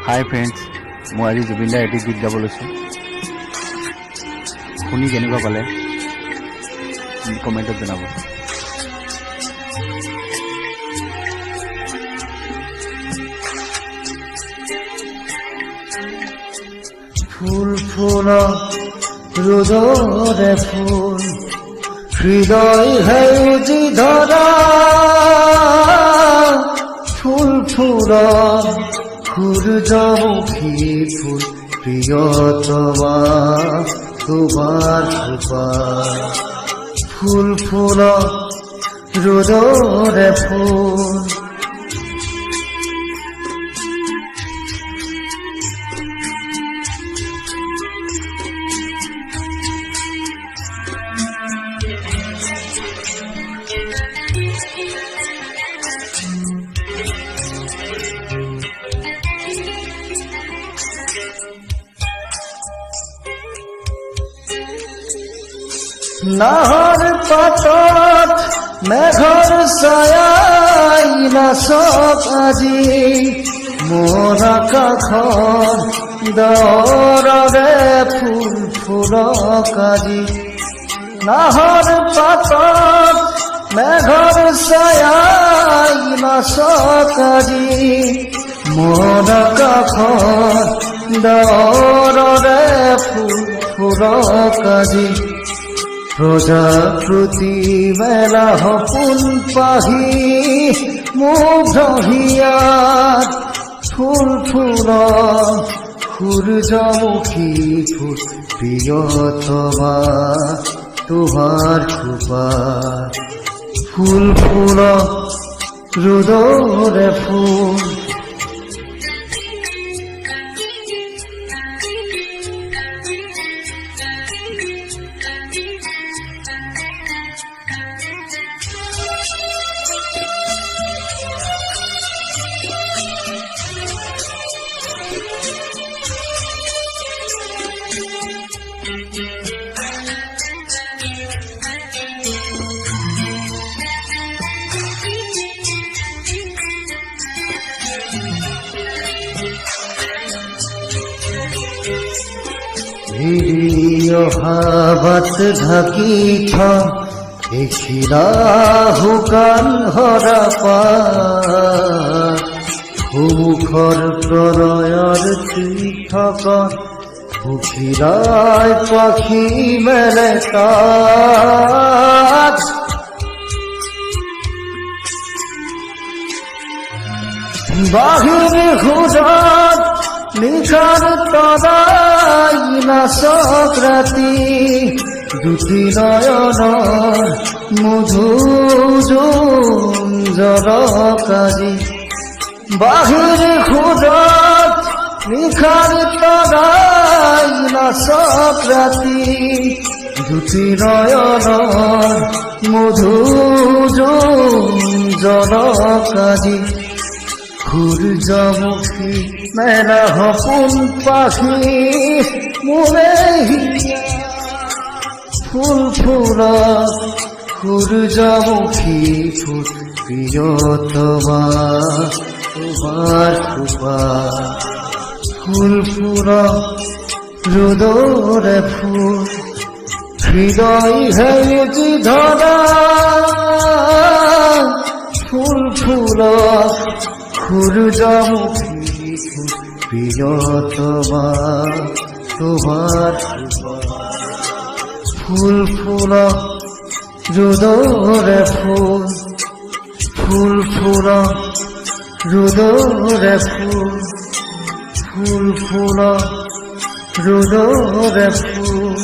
হাই friends, মই আজি জুবিন দাৰ এটি গীত গাব লৈছোঁ। শুনি কেনেকুৱা পালে কমেণ্টত জনাব। ফুল ফুলা রোদরে ফুল হৃদয় হেউজি ধরা ফুল ফুলা সূর্যমুখী ফুল প্রিয়তমা তোমার কৃপা ফুল ফুলা রোদরে ফুল নাহর পাতত মেঘর ছায়াই নাচক আজি মোৰ আকাশৰ দৰৰে ফুল ফুলক আজি নাহৰ পাতত মেঘৰ ছায়াই নাচক আজি মোৰ আকাশৰ দৰৰে ফুল ফুলক আজি প্রজাপতি মেলা সপোন পাহি মুগ্ধ হিয়াত ফুল ফুল সূর্যমুখী ফুল প্রিয়তমা তোমার কৃপা ফুল ফুল রোদরে ফুল হাবাত ঢাকি থ দেখিলা শুকান হৰা সুমুখৰ প্ৰণয়ৰ তীৰ্থক সুখিৰাই পাখি মেলে তাত বাহিৰ সুৰত নিশাৰ তৰাই নাচক ৰাতি দুটি নয়নৰ মধু জলক আজি বাহিৰ সুৰত নিশাৰ তৰাই নাচক ৰাতি দুটি নয়নৰ মধু জলক আজি সূর্যমুখী মেলা সপোন পাখি মোরে ফুল ফুল সূর্যমুখী ফুল প্রিয়তমা তোমার কৃপা ফুল ফুল রোদরে ফুল হৃদয় হেউজি ধরা ফুল ফুল সূর্যমুখী ফুল প্রিয়তমা তোমার কৃপা ফুল ফুল রোদরে ফুল ফুল ফুল রোদরে ফুল ফুল ফুল রোদরে ফুল